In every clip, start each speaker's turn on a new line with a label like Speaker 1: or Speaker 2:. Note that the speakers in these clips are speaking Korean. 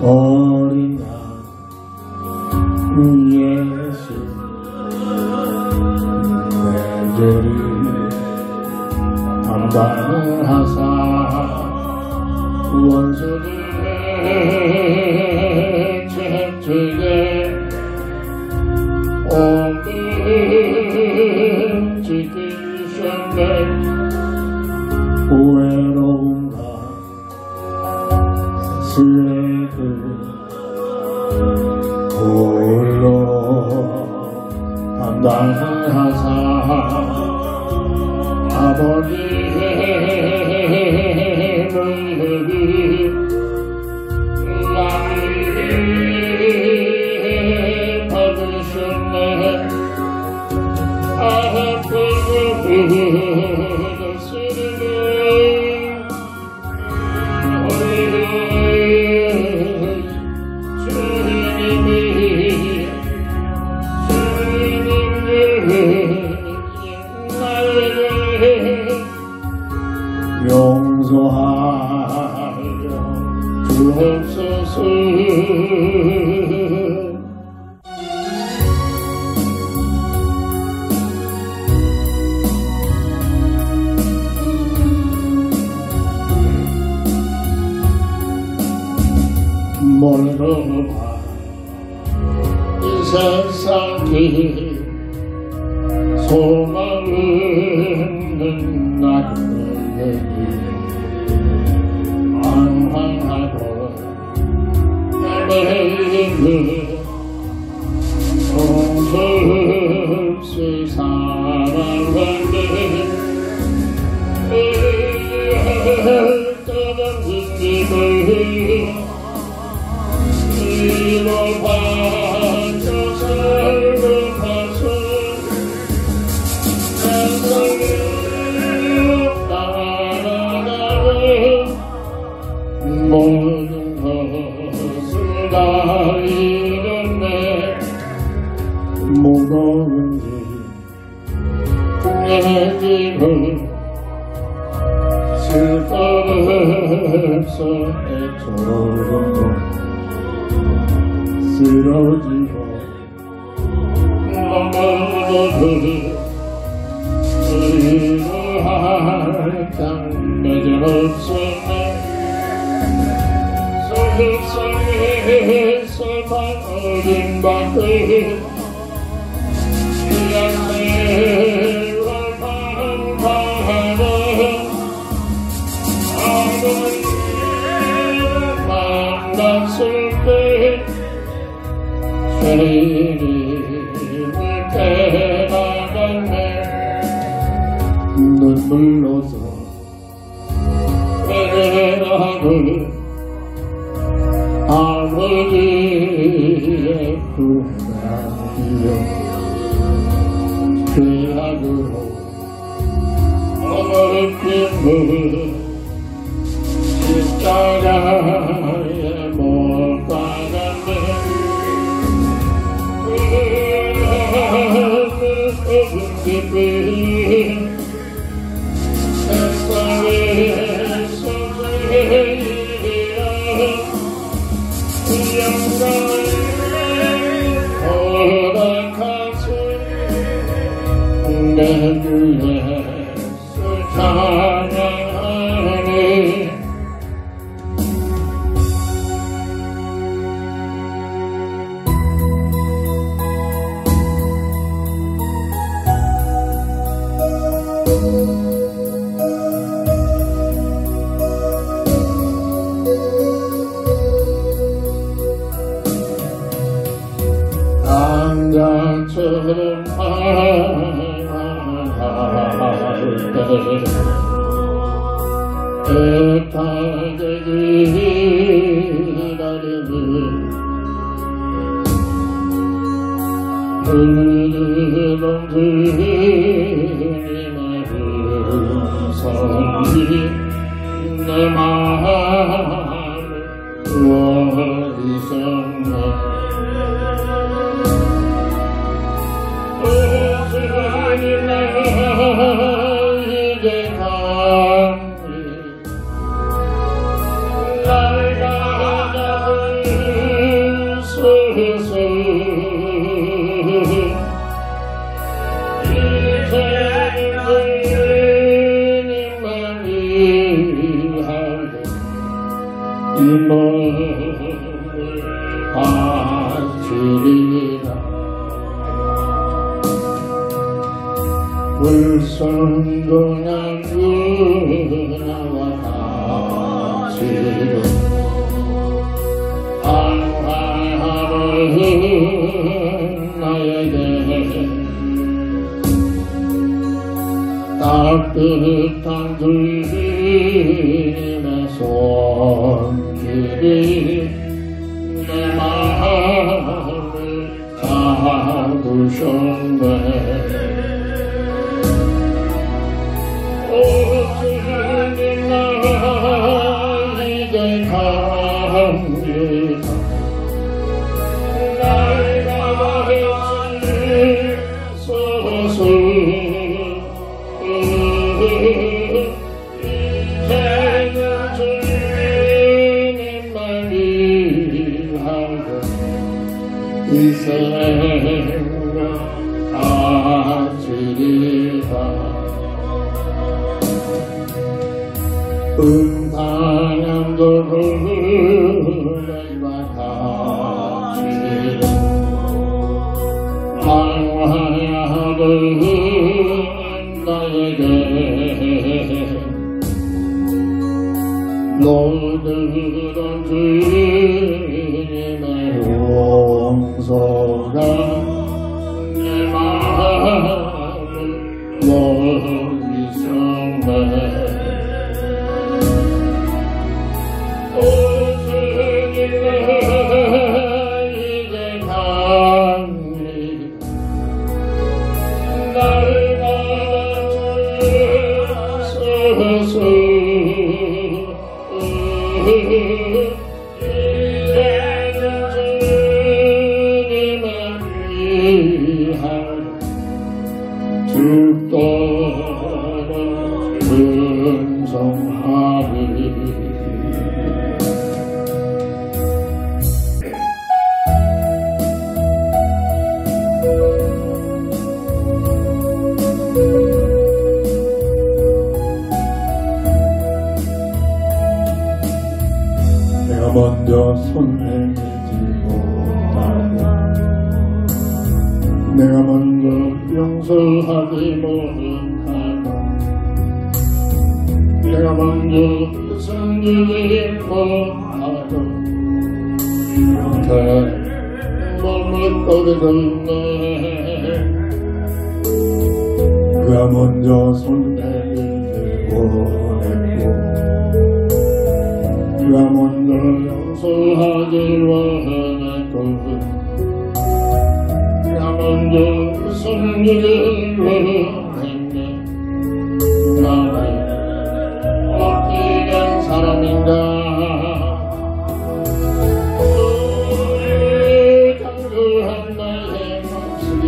Speaker 1: 어린 양 예수 내 죄를 담당을 하사 원수를 채찍에 오늘 지키셨네. 외로움과 슬픔 홀로 담당을 하사 아버지의 너희들이 나를 받으셨네. 아프고 쓰리네. 용서하여 주옵소서. 멀어봐 이 세상 길 소망 없는 나에게 방황하고 내뱉는 용서 없이 살아가네. 떠난 힘을 잃어봐줘 살고 가서 세상을 따라가네. 모든 것을 다 잃었네. 무거운 내 짐을 쓸거 없어 애처로운 쓰러지고 넘어져도 의무할 장 내게 없었네. 세상에서만 어린 방을 양내와 방황하는 아버지를 만났을 때 죄인임을 깨달았네. 눈물로서 회개하는 아버지의 구원이여 죄악으로 엎힌 십자가에 못 박았네. 깊이 세상에서 죄인이라 영광을 허락하시 내 주 예수 찬양하네. 강자처럼 바라할 때 애타게 기다리는 흐르는 주님의 음성이 내 마음을 원하셨네. 날 가져을 성공한 은하와 같이 안화하는 나에게 따뜻한 주님의 손길이 내 마음을 잡으셨네. 오 주님 나 이제 갑니다. 날 가르치소서. 이제는 주님만 위하여 이 생명 바치리라. 음탕한 노래와 같이 방황하는 나에게 너희들은 주님의 용서가 내 마음을 먹이셨네. 오 주님 이제 갑니다. 날 가르치소서. 이제는 주님을 위하여 죽도록 은송하리. 내가 먼저 손 내밀지 못하고 내가 먼저 용서하지 못하고 내가 먼저 섬기지 못하고 이렇게 머뭇거리고 있네. 그가 먼저 손 내밀지 못했고 그가 먼저 용서하지 원했고 그가 먼저 섬기기 원했네. 나는 어떻게 된 사람인가. 너를 간구한 나의 목소리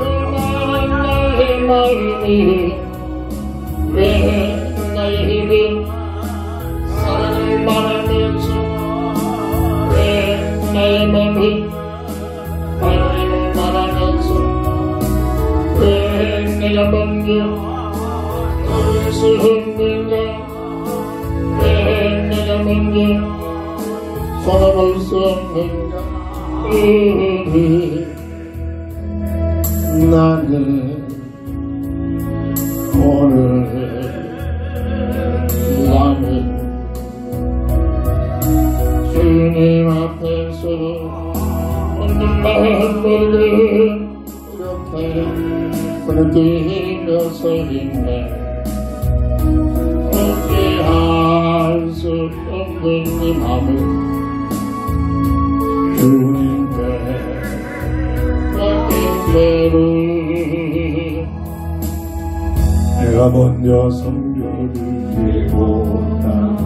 Speaker 1: 그만한 나의 마음이 왜 나의 힘은 사랑을 말하면서 왜 나의 마음은 하나님을 말하면서 왜 내가 먼저 걸을 수 없는가. 왜 내가 먼저 손아볼 수 없는가. 나는 오늘 나는 주님 앞에서 오늘 마음을 이렇게 부르짖으며 서 있네. 어찌할 수 없는 이 마음을 주님께 맡긴 대로 내가 먼저 섬겨주지 못하고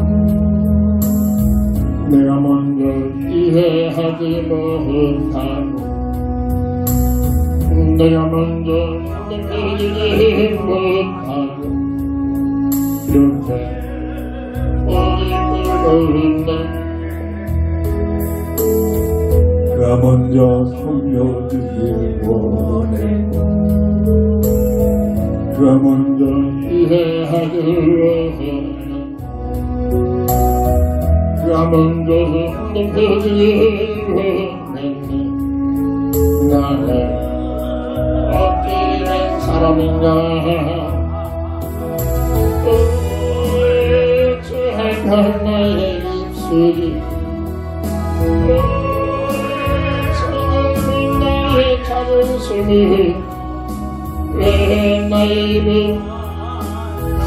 Speaker 1: 내가 먼저 이해하지 못하고 내가 먼저 느끼지 못하고 이렇게 어디고 있네. 그가 먼저 섬겨주지 원했고 그가 먼저 이해하지 원했고 그가 먼저 높여주지 원했네. 나는 사람인가 어찌할까 나의 입술이 사랑이 나의 자존심이 왜 나의 입이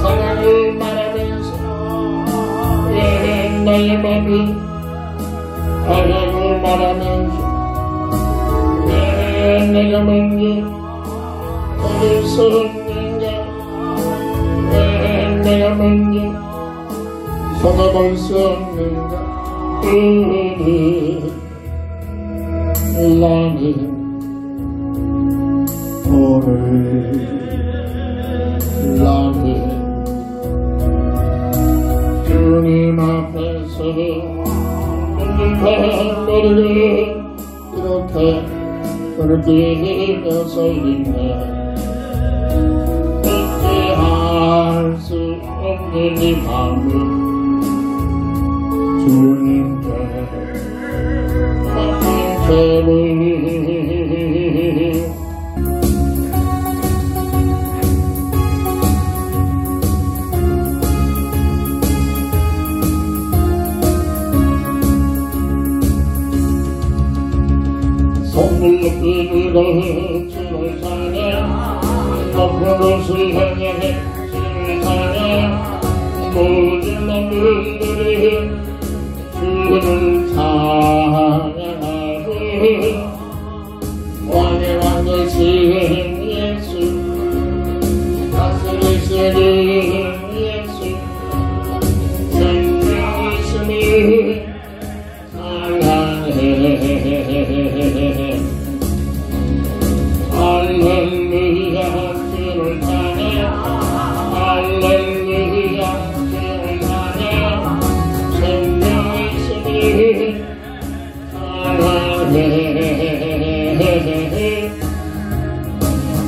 Speaker 1: 사랑을 말하면서 왜 나의 맘이 사랑을 말하면서 왜 내가 먼저 얻을 수 없는가 왜 내가 먼저 손해볼 수 없는가 나는 오늘 나는 주님 앞에서 모르게 이렇게 부르짖으면서 있네 어찌할 수 없는 이 마음을 주님께 맡긴 죄를 손을 높이고 주를 찬양 높은 곳을 향해 주를 찬양 모든 놈들이 주를 찬양하고 왕의 왕 되신 예수 다스리시는 예수 생명이시니 할렐루야 주를 찬양 할렐루야 주를 찬양 생명이시니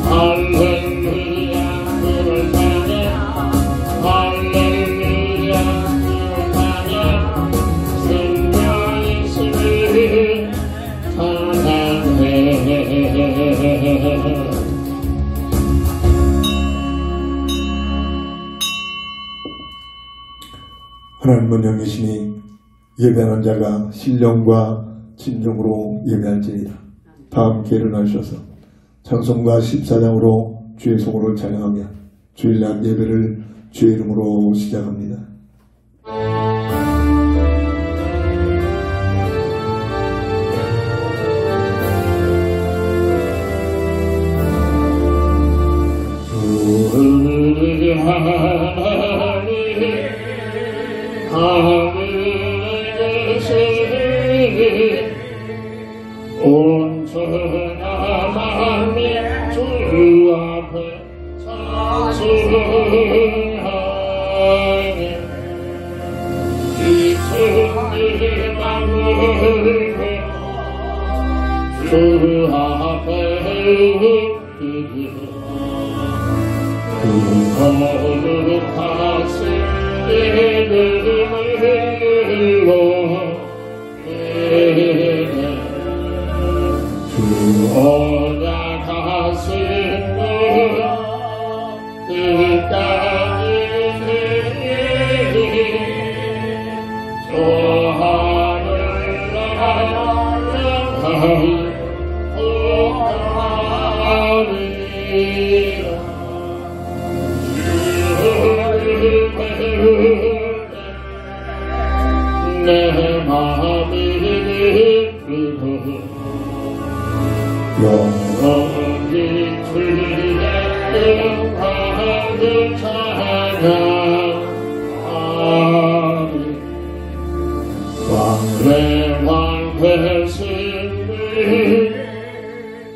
Speaker 1: 할렐루야 주를 찬양 할렐루야 주를 찬양 생명이시니
Speaker 2: 하나님은 영이시니 예배하는 자가 신령과 진정으로 예배할지니라. 다 함께 일어나셔서 찬송가 14장으로 주의 성호를 찬양하며 주일날 예배를 주의 이름으로 시작합니다.
Speaker 1: 하늘에 계시니 온전한 마음이 주 앞에 찬송하네 이천리 만물을 주 앞에 그 거룩하신 이름으로 주 언약하신 끝까지 저 하늘 나라를 복하리라 내 마음이 기쁘고 영원히 주의 영광을 찬양하리 왕의 왕 되신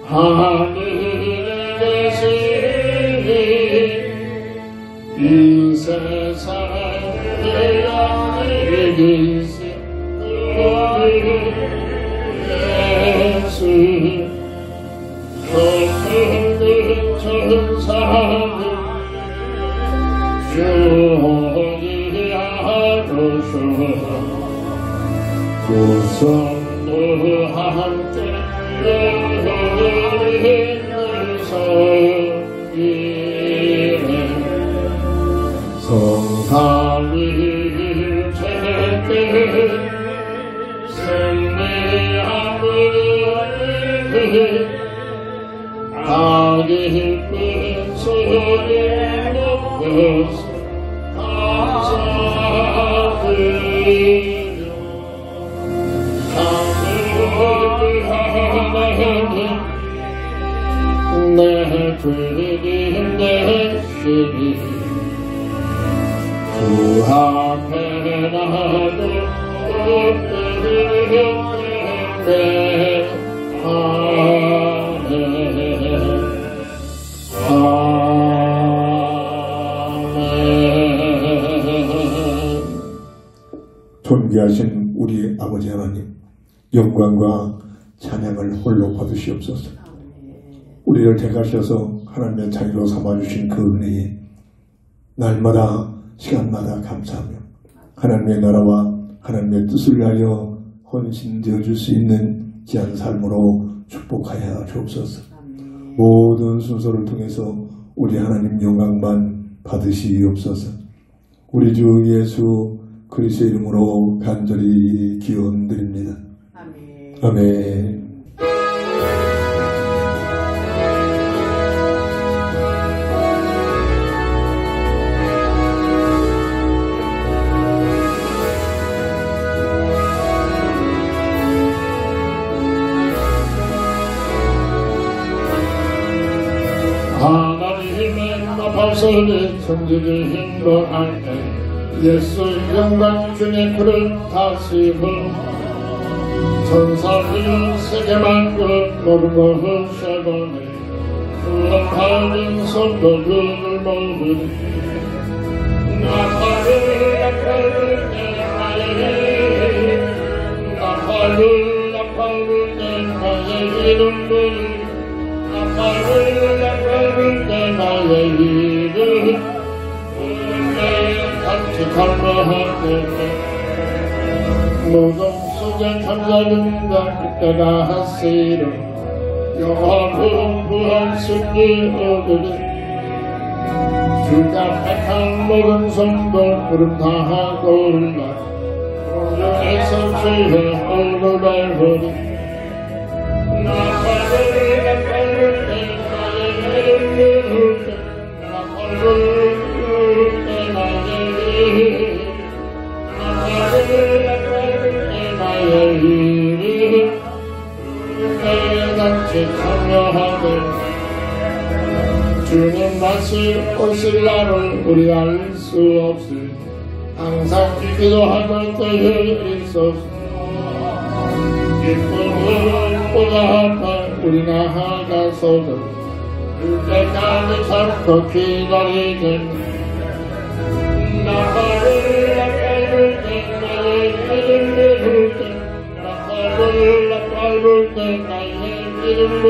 Speaker 1: 하늘에 계시니 이 세상에 이기신 예수 높은 천사들 주의하소서 구성도 함께 영원히 길에 성삼위 제때 승리하는 아기 빛을 높여서 감사드리며 내 주님 되시니 주 앞에 나도 엎드리겠네. 아멘.
Speaker 2: 존귀하신 우리 아버지 하나님, 영광과 찬양을 홀로 받으시옵소서. 우리를 택하셔서 하나님의 자녀로 삼아주신 그 은혜에 날마다 시간마다 감사하며 하나님의 나라와 하나님의 뜻을 위하여 헌신되어 줄 수 있는 귀한 삶으로 축복하여 주옵소서. 모든 순서를 통해서 우리 하나님 영광만 받으시옵소서. 우리 주 예수 그리스도의 이름으로 간절히 기원드립니다. 아멘. 아멘.
Speaker 1: 하나님의 나팔소리 천지를 힘도할 때 예수 영광 주님 그를 다시고 천사들은 세계 만국 모든 것을 세번에 구원하는 손도 그를 모으니 나팔을 내 나의 나팔을 내 나의 이름을 나팔을 내 나의 이름 같이 감사하네. 무덤 속에 잠자는가 그때가 하시로 영원히 부활 승리 얻으리. 주가 택한 모든 성도 구름 다하고 올라 공중에서 주의 얼굴을 보리. 나팔을 내 나의 이름을 나팔을 같이 참여하네. 주님 다시 오실 날을 우리 알 수 없으니 항상 기도하는 때에 있어서 기쁨을 보다 우리 나아가서도 그때까지 참고 기다리겠네. 나팔을 나의 이름을 나팔을 나의 이름을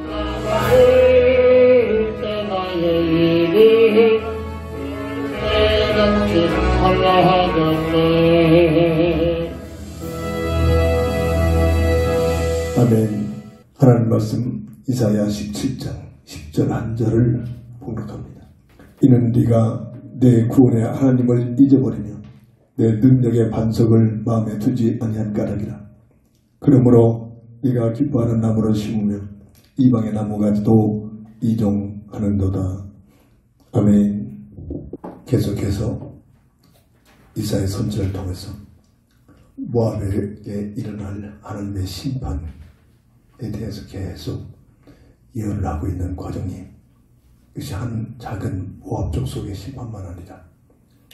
Speaker 1: 나팔을 나의 이름 내같이 찬양하겠네.
Speaker 2: 아멘. 하나님 말씀 이사야 17장 10절 한 절을 봉독합니다. 이는 네가 내 구원의 하나님을 잊어버리며 내 능력의 반석을 마음에 두지 아니한 까닭이라. 그러므로 네가 기뻐하는 나무를 심으며 이방의 나무가지도 이종하는도다. 아멘. 계속해서 이사야 선지자를 통해서 모압에게 일어날 하나님의 심판에 대해서 계속 예언을 하고 있는 과정이, 이것이 한 작은 모압 족속의 심판만 아니라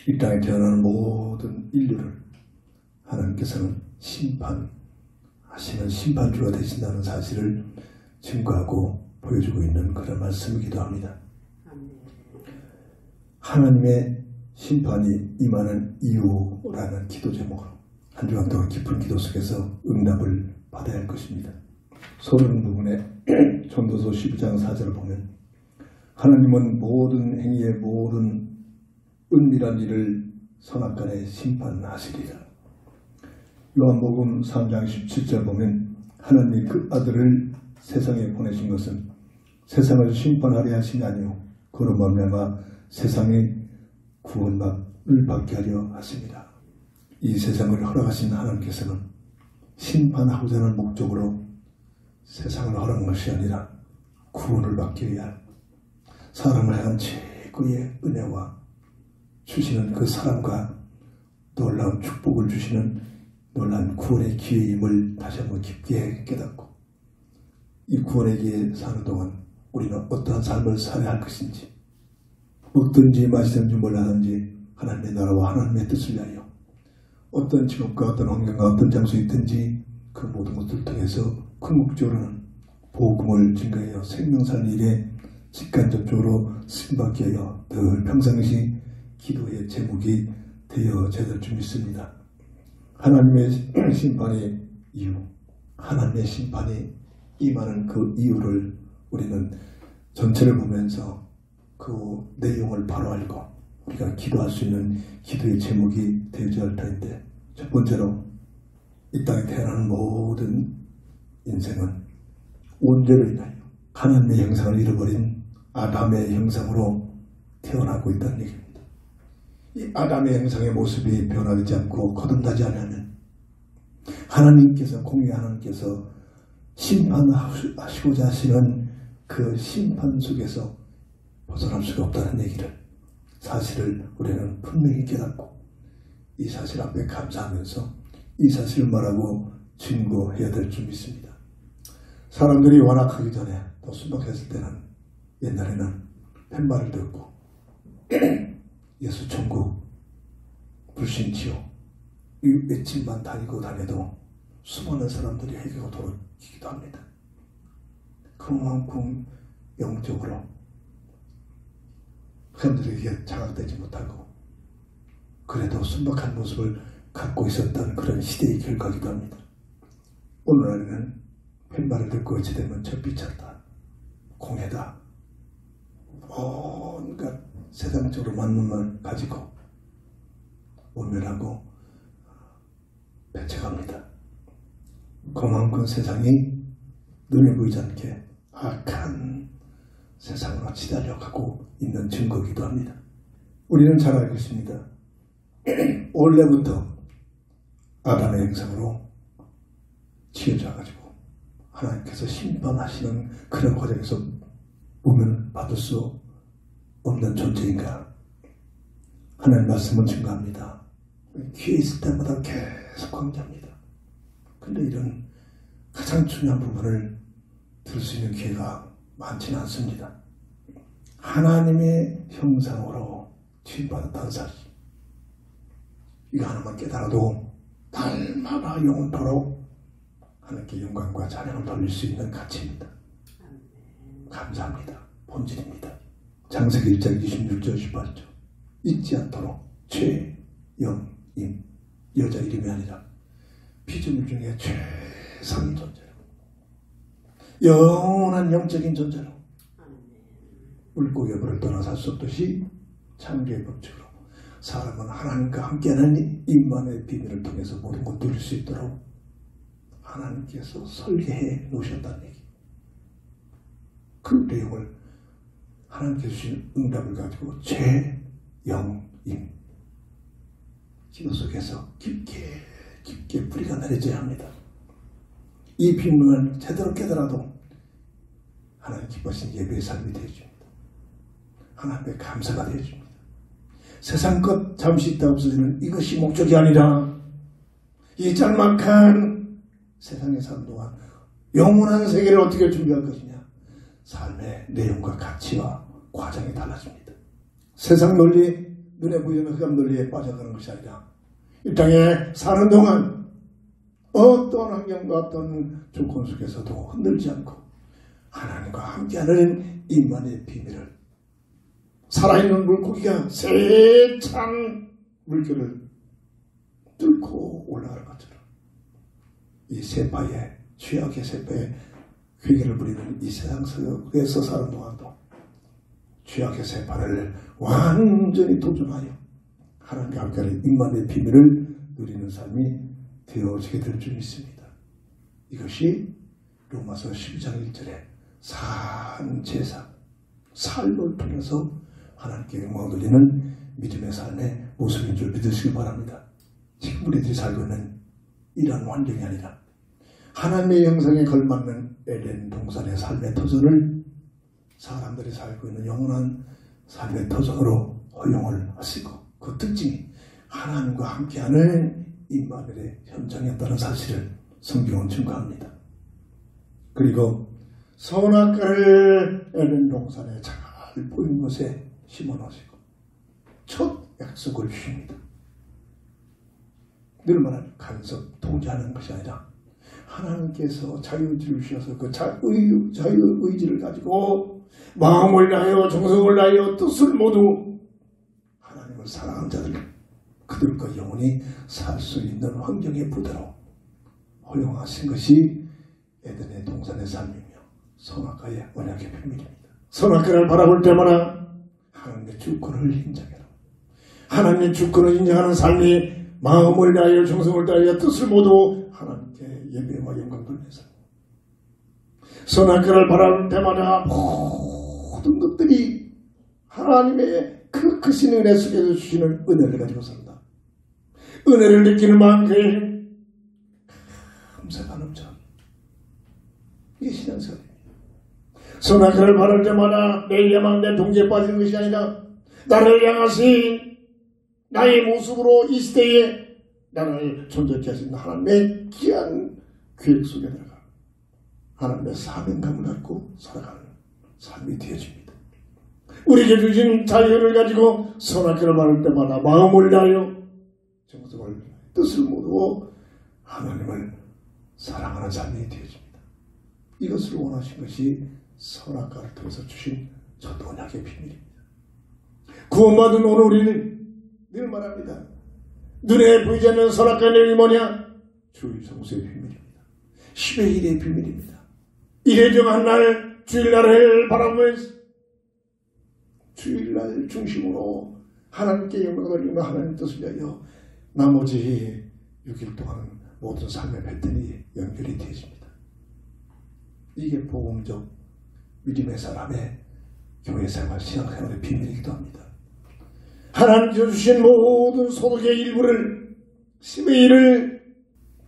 Speaker 2: 이 땅에 태어나는 모든 인류를 하나님께서는 심판하시는 심판주가 되신다는 사실을 증거하고 보여주고 있는 그런 말씀이기도 합니다. 하나님의 심판이 임하는 이유라는 기도 제목으로 한 주간 동안 깊은 기도 속에서 응답을 받아야 할 것입니다. 서론 부분에 전도서 12장 4절을 보면 하나님은 모든 행위의 모든 은밀한 일을 선악간에 심판하시리라. 요한복음 3장 17절 보면 하나님 그 아들을 세상에 보내신 것은 세상을 심판하려 하심이 아니요 그로 말미암아 세상의 구원을 받게 하려 하십니다. 이 세상을 허락하신 하나님께서는 심판하고자 하는 목적으로 세상을 허락한 것이 아니라 구원을 받기 위한 사람을 향한 최고의 은혜와 주시는 그 사랑과 놀라운 축복을 주시는 놀라운 구원의 기회임을 다시 한번 깊게 깨닫고 이 구원의 기회에 사는 동안 우리는 어떠한 삶을 살아야 할 것인지 먹든지 마시든지 몰라든지 하나님의 나라와 하나님의 뜻을 위하여 어떤 직업과 어떤 환경과 어떤 장소에 있든지 그 모든 것들을 통해서 궁극적으로는 복음을 증거하여 생명 살리는 일에 직간접적으로 쓰임받게 하여 늘 평상시 기도의 제목이 되어져야 될 줄 믿습니다. 하나님의 심판의 이유, 하나님의 심판이 임하는 그 이유를 우리는 전체를 보면서 그 내용을 바로 알고 우리가 기도할 수 있는 기도의 제목이 되어져야 할 터인데, 첫 번째로 이 땅에 태어나는 모든 인생은 원죄로 인하여 하나님의 형상을 잃어버린 아담의 형상으로 태어나고 있다는 얘기입니다. 이 아담의 형상의 모습이 변화되지 않고 거듭나지 않으면 하나님께서, 공의 하나님께서 심판하시고자 하시는 그 심판 속에서 벗어날 수가 없다는 얘기를, 사실을 우리는 분명히 깨닫고 이 사실 앞에 감사하면서 이 사실을 말하고 증거해야 될 줄 믿습니다. 사람들이 완악하기 전에 또 순박했을 때는 옛날에는 팻말을 듣고 예수 천국 불신치요 이 외침만 다녀도 수많은 사람들이 회개가 돌이키기도 합니다. 그만큼 영적으로 사람들에게 장악되지 못하고 그래도 순박한 모습을 갖고 있었던 그런 시대의 결과이기도 합니다. 오늘날에는 팻말을 듣고 어찌되면 젖비쳤다, 공해다, 온갖 세상적으로 맞는 말 가지고 모면하고 배척합니다. 그만큼 세상이 눈에 보이지 않게 악한 세상으로 치달려가고 있는 증거이기도 합니다. 우리는 잘 알고 있습니다. 원래부터 아담의 형상으로 지어져가지고 하나님께서 심판하시는 그런 과정에서 보면 받을 수 없는 존재인가? 하나님 말씀은 증거합니다. 기회 있을 때마다 계속 강조합니다. 근데 이런 가장 중요한 부분을 들을 수 있는 기회가 많지는 않습니다. 하나님의 형상으로 지음받았다는 사실, 이거 하나만 깨달아도 날마다 영원토록 하나님께 영광과 찬양을 돌릴 수 있는 가치입니다. 감사합니다. 본질입니다. 창세기 1장 26절 18절 잊지 않도록 최영임, 여자 이름이 아니라 피조물 중에 최상인 존재로, 영원한 영적인 존재로 물고 여부를 떠나 살 수 없듯이 창조의 법칙으로 사람은 하나님과 함께하는 임만의 비밀을 통해서 모든 것 누릴 수 있도록 하나님께서 설계해 놓으셨다는 얘기. 그 내용을 하나님께서 주신 응답을 가지고 최영임, 기도 속에서 깊게 뿌리가 내려져야 합니다. 이 비밀을 제대로 깨달아도 하나님 기뻐하신 예배의 삶이 되어줍니다. 하나님의 감사가 되어줍니다. 세상 것 잠시 있다 없어지는 이것이 목적이 아니라 이 짤막한 세상에 사는 동안 영원한 세계를 어떻게 준비할 것이냐, 삶의 내용과 가치와 과정이 달라집니다. 세상 논리, 눈에 보이는 흑암 논리에 빠져가는 것이 아니라 이 땅에 사는 동안 어떤 환경과 어떤 조건 속에서도 흔들지 않고 하나님과 함께하는 임만의 비밀을, 살아있는 물고기가 세찬 물결을 뚫고 올라가는 것처럼 이 세파의, 죄악의 세파의 회개를 부리는 이 세상 속에서 사는 동안도 죄악의 세파를 완전히 도전하여 하나님과 함께하는 임만의 비밀을 누리는 삶이 되어지게 될 줄 믿습니다. 이것이 로마서 12장 1절에 산 제사, 삶을 통해서 하나님께 영광을 돌리는 믿음의 삶의 모습인 줄 믿으시기 바랍니다. 지금 우리들이 살고 있는 이런 환경이 아니라 하나님의 형상에 걸맞는 에덴 동산의 삶의 터전을 사람들이 살고 있는 영원한 삶의 터전으로 허용을 하시고, 그 특징이 하나님과 함께하는 임마누엘의 현장이었다는 사실을 성경은 증거합니다. 그리고 선악과를 에덴 동산에 잘 보이는 곳에 심어놓으시고 첫 약속을 주십니다. 늘 말하는 간섭, 통제하는 것이 아니라 하나님께서 자유의지를 주셔서 그 자유의지를 가지고 마음을 다하여 정성을 다하여 뜻을 모두 하나님을 사랑하는 자들, 그들과 영원히 살 수 있는 환경의 부대로 허용하신 것이 에덴의 동산의 삶이며 선악과의 언약의 비밀입니다. 선악과를 바라볼 때마다 하나님의 주권을 인정해라. 하나님의 주권을 인정하는 삶이 마음을 다하여 정성을 다하여 뜻을 모두 하나님께 예배와 영광 돌려서, 선악과를 바라볼 때마다 모든 것들이 하나님의 그 크신 은혜 속에서 주시는 은혜를 가지고 산다. 은혜를 느끼는 만큼 감사가 넘쳐. 이게 신앙생활입니다. 선악과를 바랄 때마다 내 야망, 내 동기에 빠지는 것이 아니라 나를 향하신 나의 모습으로 이 시대에 나를 존재케 하신 하나님의 귀한 계획 속에 들어가 하나님의 사명감을 갖고 살아가는 삶이 되어집니다. 우리에게 주신 자유를 가지고 선악과를 바랄 때마다 마음을 다하여 정성을 뜻을 모두 하나님을 사랑하는 삶이 되어집니다. 이것을 원하신 것이 선악과를 통해서 주신 첫 언약의 비밀입니다. 구원받은 오늘 우리는 늘 말합니다. 눈에 보이지 않는 선악과의 내용이 뭐냐? 주일 성수의 비밀입니다. 10의 1의 비밀입니다. 일에 정한 날 주일날을 바라보면서 주일날 중심으로 하나님께 영광을 돌리며 하나님 뜻을 위하여 나머지 6일 동안 모든 삶의 패턴이 연결이 되어집니다. 이게 복음적 믿음의 사람의 교회생활, 신앙생활의 비밀이기도 합니다. 하나님께서 주신 모든 소득의 일부를 10의 1을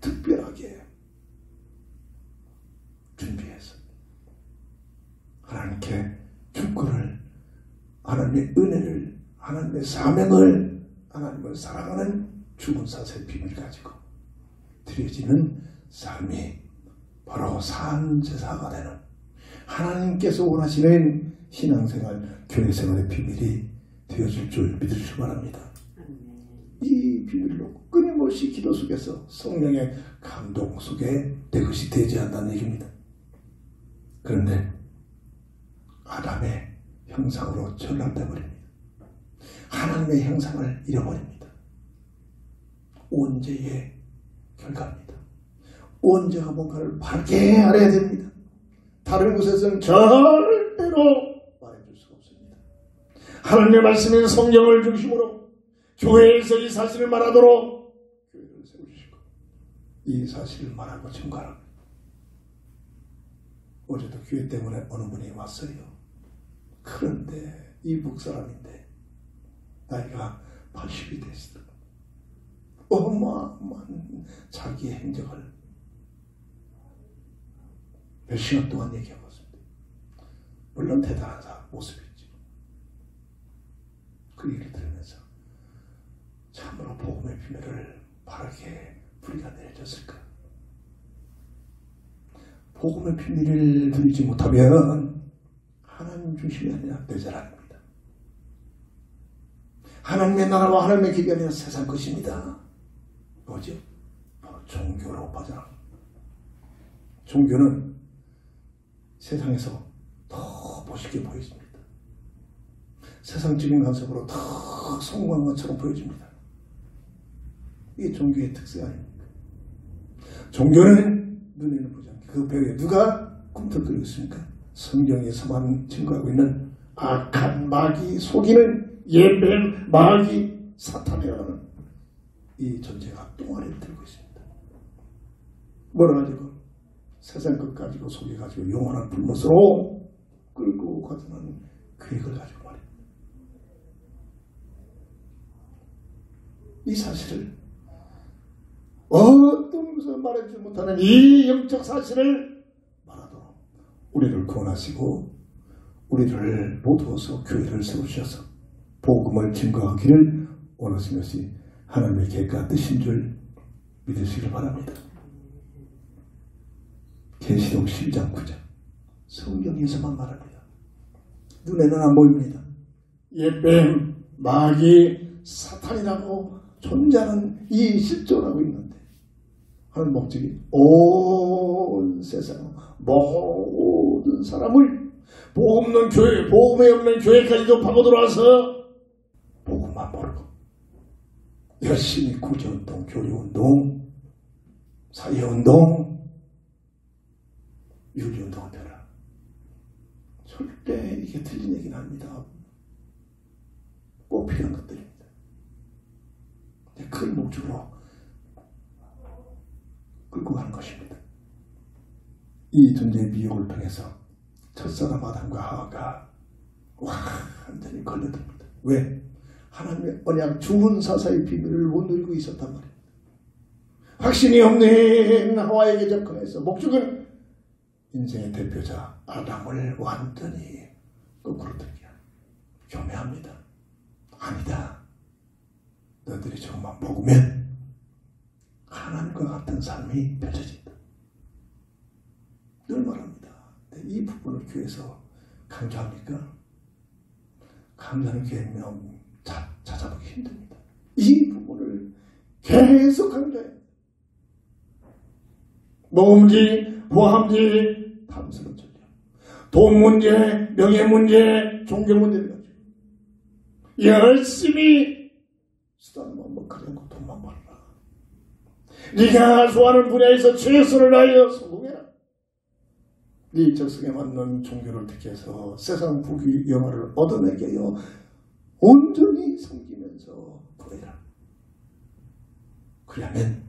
Speaker 2: 특별하게 준비해서 하나님께 주권을, 하나님의 은혜를, 하나님의 사명을, 하나님을 사랑하는 죽은 사세의 비밀을 가지고 드려지는 삶이 바로 산제사가 되는 하나님께서 원하시는 신앙생활, 교회생활의 비밀이 되어질 줄 믿으시기 바랍니다. 이 비밀로 끊임없이 기도 속에서 성령의 감동 속에 내 것이 되지 않는다는 얘기입니다. 그런데 아담의 형상으로 전락돼 버립니다. 하나님의 형상을 잃어버립니다. 언제의 결과입니다. 언제가 뭔가를 바르게 알아야 됩니다. 다른 곳에서는 절대로 말해줄 수가 없습니다. 하나님의 말씀인 성경을 중심으로 교회에서 이 사실을 말하도록 교회를 세우시고 이 사실을 말하고 증거하라. 어제도 교회 때문에 어느 분이 왔어요. 그런데 이북 사람인데 나이가 80이 됐어. 어마어마한 자기의 행적을 몇 시간 동안 얘기하고 있습니다. 물론 대단한 모습이죠. 그 얘기를 들으면서 참으로 복음의 비밀을 바르게 뿌리가 내려졌을까? 복음의 비밀을 누리지 못하면 하나님 중심이 아니라 내 자랑입니다. 하나님의 나라와 하나님의 길이 아니라 세상 것입니다. 뭐죠? 바로 종교로 빠져나. 종교는 세상에서 더 멋있게 보여집니다. 세상적인 간섭으로 더 성공한 것처럼 보여집니다. 이게 종교의 특색 아닙니까? 종교는 눈에는 보지 않게 그 벽에 누가 꿈틀거리고 있습니까? 성경에서만 증거하고 있는 악한 마귀, 속이는 예뱀, 마귀, 사탄이라는 이 존재가 똥아리를 들고 있습니다. 뭐라 가지고 세상 것 가지고 속여가지고 영원한 불못으로 끌고 가자는 계획을 가지고 말입니다. 이 사실을 어떤 것을 말해주지 못하는 이 영적 사실을 말하도록 우리를 구원하시고 우리를 모두어서 교회를 세우셔서 복음을 증거하기를 원하신 것이 하나님의 계획과 뜻인 줄 믿으시길 바랍니다. 계시록 12장 9절 성경에서만 말합니다. 눈에는 안 보입니다. 옛뱀, 마귀, 사탄이라고 존재하는 이 실존하고 있는데 하는 목적이 온 세상 모든 사람을 복음 없는 교회, 복음에 없는 교회까지도 파고 들어와서 복음만 모르고 열심히 구제운동, 교류운동, 사회운동, 윤리운동을 펴라. 절대 이게 틀린 얘기는 아닙니다. 꼭 필요한 것들입니다. 큰 목적으로 끌고 가는 것입니다. 이 존재의 미혹을 통해서 첫사람 아담과 하와가 완전히 걸려듭니다. 왜? 하나님의 언약 주문 사사의 비밀을 못 누리고 있었단 말입니다. 확신이 없는 하와에게 접근해서 목적은 인생의 대표자 아담을 완전히 거꾸로 들게 교매합니다. 아니다. 너희들이 조금만 먹으면 하나님과 같은 삶이 펼쳐진다. 늘 말합니다. 이 부분을 교회에서 강조합니까? 강조하는 교회면 찾아보기 힘듭니다. 이 부분을 계속 강조해요. 모험지, 보함지, 탐스러운 전쟁, 돈 문제, 명예 문제, 종교 문제를 가지고 열심히 수단만 먹으려고 돈만 벌라. 네가 좋아하는 분야에서 최선을 다하여 성공해라. 네 적성에 맞는 종교를 택해서 세상 부귀 영화를 얻어내게 하여 온전히 섬기면서 구해라. 그러면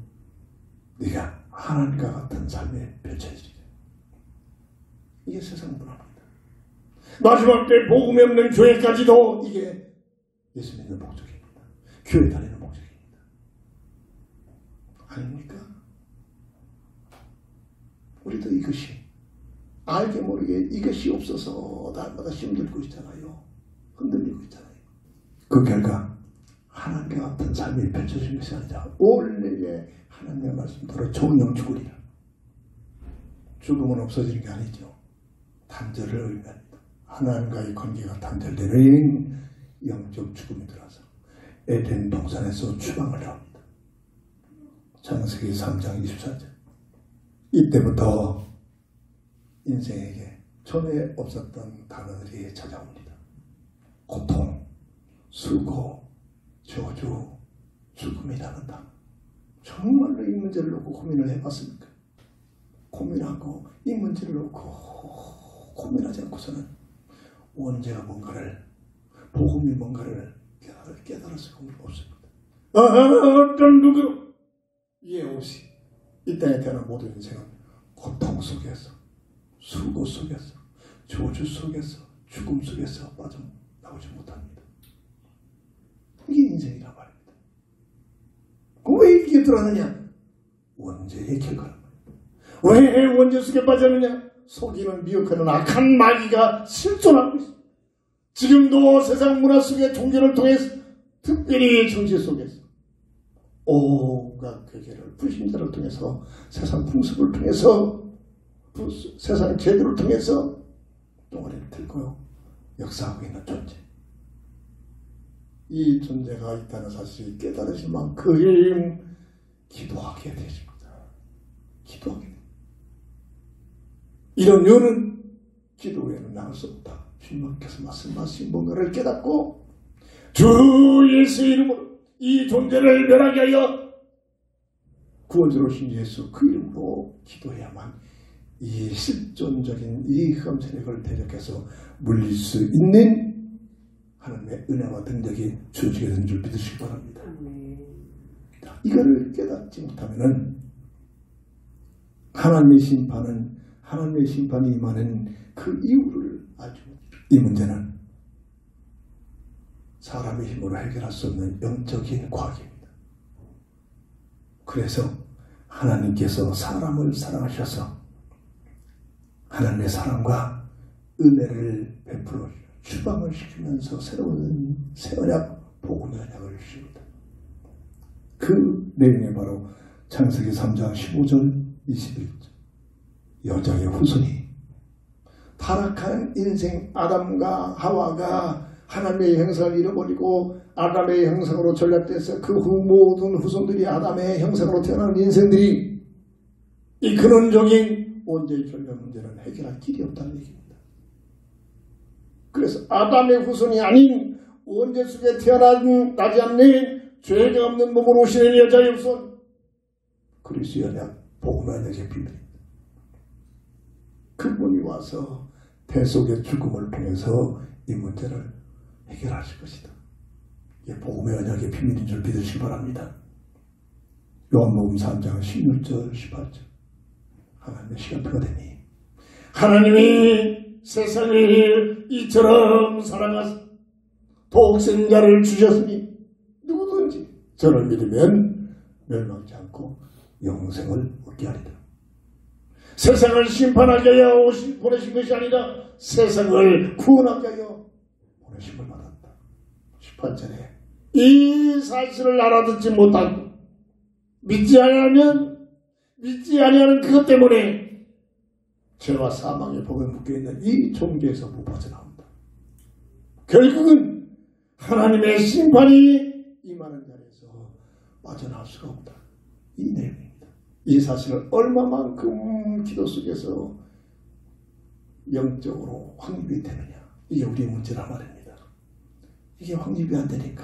Speaker 2: 네가 하나님과 같은 삶에 펼쳐지게. 이게 세상 문화입니다. 마지막 때 복음이 없는 교회까지도 이게 예수 믿는 목적입니다. 교회 다니는 목적입니다. 아닙니까? 우리도 이것이 알게 모르게 이것이 없어서 날마다 힘들고 있잖아요. 흔들리고 있잖아요. 그 결과 하나님과 같은 삶이 펼쳐진 것이 아니라 원래의 하나님의 말씀대로 정령 죽으리라. 죽음은 없어지는 게 아니죠. 단절을 의미합니다. 하나님과의 관계가 단절되는 영적 죽음이 들어서 에덴 동산에서 추방을 합니다. 창세기 3장 24절. 이때부터 인생에게 전에 없었던 단어들이 찾아옵니다. 고통, 수고, 저주, 죽음이라는 단어. 정말로 이 문제를 놓고 고민을 해봤습니까? 고민하고 이 문제를 놓고 고민하지 않고서는 원죄가 뭔가를, 복음이 뭔가를 깨달을 수가 없습니다. 어떤 누구 이해 없이 이 땅에 태어난 모든 인생은 고통 속에서, 수고 속에서, 저주 속에서, 죽음 속에서 빠져나오지 못합니다. 이게 인생이란 말입니다. 왜 이게 드러나냐? 원죄의 결과란 말입니다. 왜 원죄 속에 빠졌느냐? 속이는 미혹하는 악한 마귀가 실존하고 있습니다. 지금도 세상 문화 속의 종교를 통해서, 특별히 정치 속에서 온갖 괴계를 불신자를 통해서, 세상 풍습을 통해서, 세상 제도를 통해서 덩어리를 들고 역사하고 있는 존재. 이 존재가 있다는 사실이 깨달으신 만큼 기도하게 되십니다. 기도하게 됩니다. 이런 여는 기도 외에는 나올 수 없다. 주님께서 말씀하신 뭔가를 깨닫고 주 예수의 이름으로 이 존재를 멸하게 하여 구원자로신 예수 그 이름으로 기도해야만 이 실존적인 이 흑암 세력을 대적해서 물릴 수 있는 하나님의 은혜와 능력이 주어지게 되는 줄 믿으시기 바랍니다. 이거를 깨닫지 못하면은 하나님의 심판이 임하는 그 이유를 알죠. 이 문제는 사람의 힘으로 해결할 수 없는 영적인 과학입니다. 그래서 하나님께서 사람을 사랑하셔서 하나님의 사랑과 은혜를 베풀어 추방을 시키면서 새로운 새 언약, 복음의 언약을 주십니다. 그 내용이 바로 창세기 3장 15절 21절. 여자의 후손이 타락한 인생 아담과 하와가 하나님의 형상을 잃어버리고 아담의 형상으로 전락돼서 그 후 모든 후손들이 아담의 형상으로 태어나는 인생들이 이 근원적인 원죄의 결론 문제는 해결할 길이 없다는 얘기입니다. 그래서 아담의 후손이 아닌 원죄 속에 태어나지 않는 죄가 없는 몸으로 오시는 여자의 후손, 그리스도의 언약, 복음의 언약의 비밀입니다. 그분이 와서 대속의 죽음을 통해서 이 문제를 해결하실 것이다. 이게 복음의 언약의 비밀인 줄 믿으시기 바랍니다. 요한복음 3장 16절 18절. 하나님의 시간표가 되니 하나님이 세상을 이처럼 사랑하사 독생자를 주셨으니 누구든지 저를 믿으면 멸망치 않고 영생을 얻게 하리라. 세상을 심판하게 하여 보내신 것이 아니라 세상을 구원하게 하여 보내심을 받았다. 18절에 이 사실을 알아듣지 못하고 믿지 아니하는 그것 때문에 죄와 사망의 법에 묶여있는 이 종교에서 못 빠져나온다. 결국은 하나님의 심판이 임하는 자리에서 빠져나올 수가 없다. 이 내용입니다. 이 사실을 얼마만큼 기도 속에서 영적으로 확립이 되느냐, 이게 우리의 문제란 말입니다. 이게 확립이 안 되니까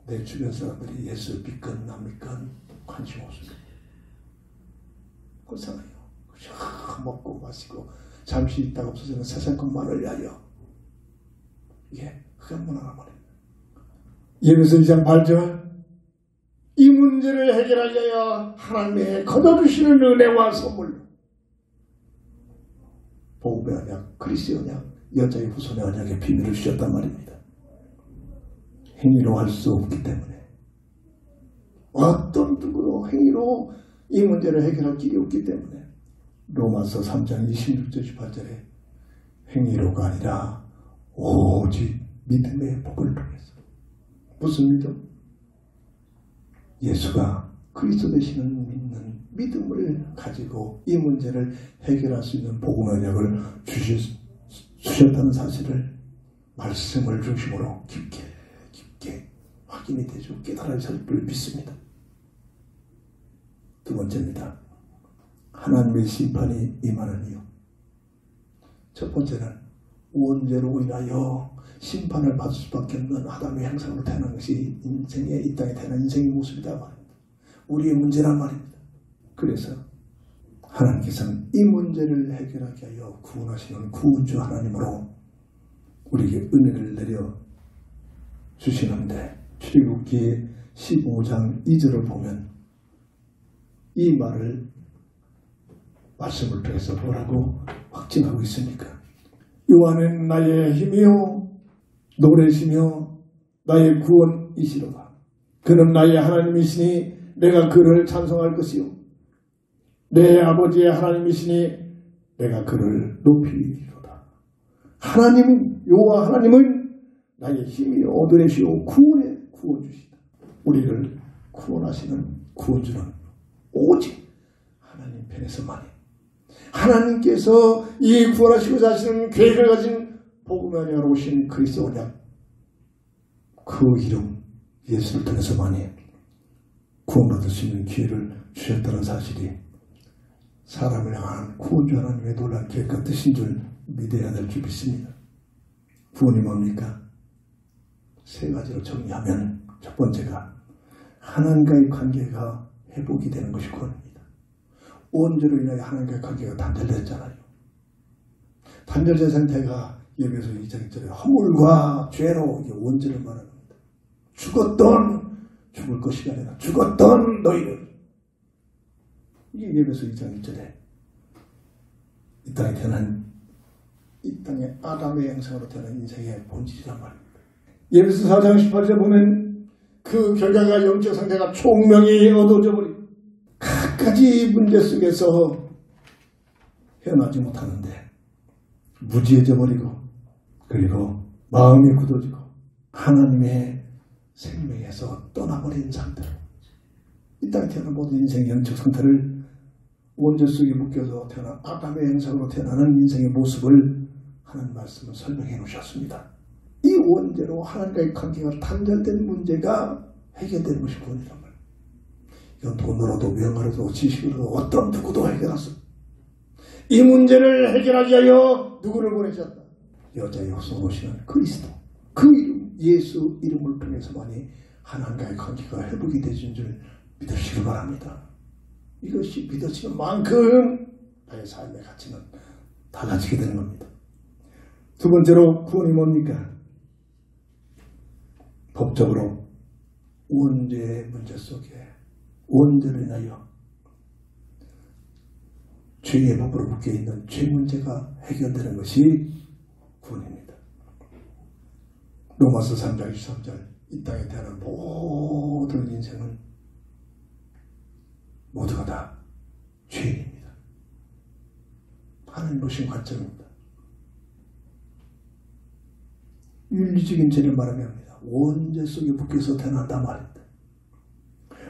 Speaker 2: 내 주변 사람들이 예수를 믿건 안 믿건 관심 없습니다. 그렇잖아요. 먹고 마시고 잠시 있다가 없어지는 세상 것만을 위하여, 이게 흑암문화란 말입니다. 예배서 2장 8절, 이 문제를 해결하기 위하여 하나님의 거둬주시는 은혜와 선물, 복음의 언약, 그리스도의 언약, 여자의 후손의 언약의 비밀을 주셨단 말입니다. 행위로 할 수 없기 때문에, 어떤 누구도 행위로 이 문제를 해결할 길이 없기 때문에 로마서 3장 26절 18절에 행위로가 아니라 오직 믿음의 복을 통해서, 무슨 믿음? 예수가 그리스도 되시는 믿는 믿음을 가지고 이 문제를 해결할 수 있는 복음의 언약을 주셨다는 사실을 말씀을 중심으로 깊게 확인이 되죠. 깨달아질 줄 믿습니다. 두 번째입니다. 하나님의 심판이 임하는 이유. 첫 번째는 원죄로 인하여 심판을 받을 수밖에 없는 아담의 형상으로 태어난 것이 인생의, 이 땅에 태어난 인생의 모습이다 말입니다. 우리의 문제란 말입니다. 그래서 하나님께서는 이 문제를 해결하게 하여 구원하시는 구원주 하나님으로 우리에게 은혜를 내려 주시는데, 출애굽기 15장 2절을 보면 이 말을 말씀을 통해서 뭐라고 확증하고 있습니까? 여호와는 나의 힘이요 노래시며 나의 구원이시로다. 그는 나의 하나님이시니 내가 그를 찬송할 것이요 내 아버지의 하나님이시니 내가 그를 높이리로다. 하나님은, 여호와 하나님은 나의 힘이요 노래시요 구원의 구원주시다. 우리를 구원하시는 구원주는 오직 하나님 편에서만이, 하나님께서 이 구원하시고자 하시는 계획을 가진 복음의 언약으로 오신 그리스도 언약, 그 이름 예수를 통해서만이 구원받을 수 있는 기회를 주셨다는 사실이 사람을 향한 구원주 하나님의 놀라운 계획과 뜻인 줄 믿어야 될 줄 믿습니다. 구원이 뭡니까? 세 가지로 정리하면, 첫 번째가 하나님과의 관계가 회복이 되는 것이 구원입니다. 원죄로 인하여 하나님과의 관계가 단절됐잖아요. 단절된 상태가 예배서 2장 1절에 허물과 죄로, 이게 원죄를 말하는 겁니다. 죽었던, 죽을 것이 아니라 죽었던 너희를 이게 예배서 2장 1절에 이 땅에 태어난 이 땅의 아담의 형상으로 태어난 인생의 본질이란 말입니다. 예배서 4장 18절에 보면 그 결과가 영적 상태가 총명히 어두워져 버리고 갖가지 문제 속에서 헤어나지 못하는데 무지해져 버리고 그리고 마음이 굳어지고 하나님의 생명에서 떠나버린 상태로 이 땅에 태어난 모든 인생의 영적 상태를 원죄 속에 묶여서 태어난 아담의 형상으로 태어나는 인생의 모습을 하는 말씀을 설명해 놓으셨습니다. 이 원죄로 하나님과의 관계가 단절된 문제가 해결되는 것이 구원이란 말이에요. 이건 돈으로도 명예로도 지식으로도 어떤 누구도 해결할 수 없어요. 이 문제를 해결하기 위하여 누구를 보내셨다? 여자의 후손 오시는 그리스도, 그 이름 예수 이름을 통해서만이 하나님과의 관계가 회복이 되는 줄 믿으시기 바랍니다. 이것이 믿어지는 만큼 나의 삶의 가치는 달라지게 되는 겁니다. 두 번째로 구원이 뭡니까? 법적으로 원죄의 문제 속에 원죄를 인하여 죄의 법으로 묶여있는 죄 문제가 해결되는 것이 구원입니다. 로마서 3장 23절 이 땅에 태어난 모든 인생은 모두가 다 죄인입니다. 하나님 보신 관점입니다. 윤리적인 죄를 말하면 합니다. 원죄 속에 묶여서 태어난다 말입니다.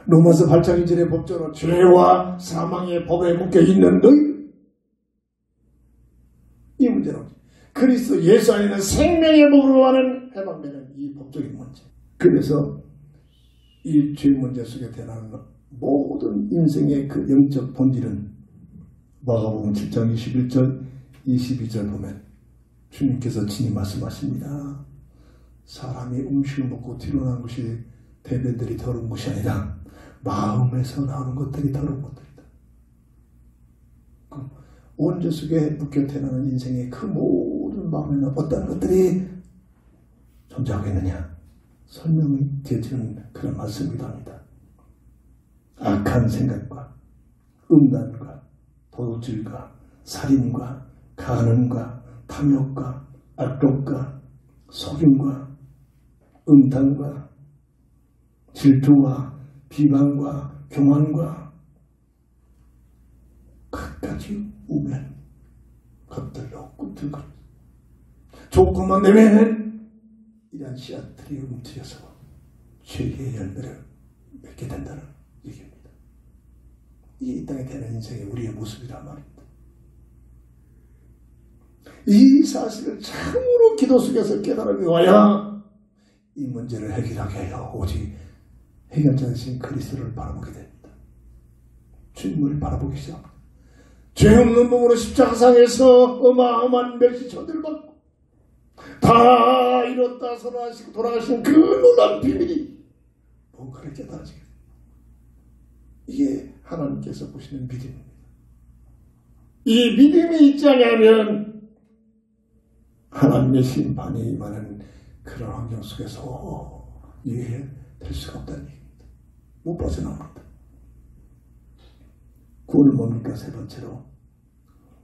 Speaker 2: 로마서 8장 2절의 법적으로 죄와 사망의 법에 묶여있는 너희 이 문제로 그리스도 예수 안에는 생명의 법으로 하는 해방되는 이 법적인 문제. 그래서 이 죄 문제 속에 태어나는 모든 인생의 그 영적 본질은 마가복음 7장 21절 22절 보면 주님께서 친히 말씀하십니다. 사람이 음식을 먹고 뒤로 나온 것이 대변들이 더러운 것이 아니라 마음에서 나오는 것들이 더러운 것들이다. 그 원죄 속에 묶여 태어나는 인생의 그 모든 마음에는 어떤 것들이 존재하고 있느냐 설명이 되어지는 그런 말씀이기도 합니다. 악한 생각과 음란과 도둑질과 살인과 간음과 탐욕과 악독과 속임과 음탕과 질투와 비방과 교만과 갖가지 우면 것들로 꿈틀거립니다. 조금만 내면 이러한 씨앗들이 움트려서 죄의 열매를 맺게 된다는 얘기입니다. 이게 이 땅에 되는 인생의 우리의 모습이란 말입니다. 이 사실을 참으로 기도 속에서 깨달으며야 이 문제를 해결하게 해요. 오직 해결자이신 그리스도를 바라보게 됩니다. 주님을 바라보기 시작합니다. 죄 없는 몸으로 십자가상에서 어마어마한 멸시천대를 받고 다 이뤘다 선언하시고 돌아가신 그 놀라운 비밀이 뭔가를 깨달아지게 됩니다. 이게 하나님께서 보시는 믿음입니다. 이 믿음이 있지 않으면 하나님의 심판이 임하는 그런 환경 속에서 이해될 수가 없다는 얘기입니다. 못 빠져나옵니다. 구원을 뭡니까? 세 번째로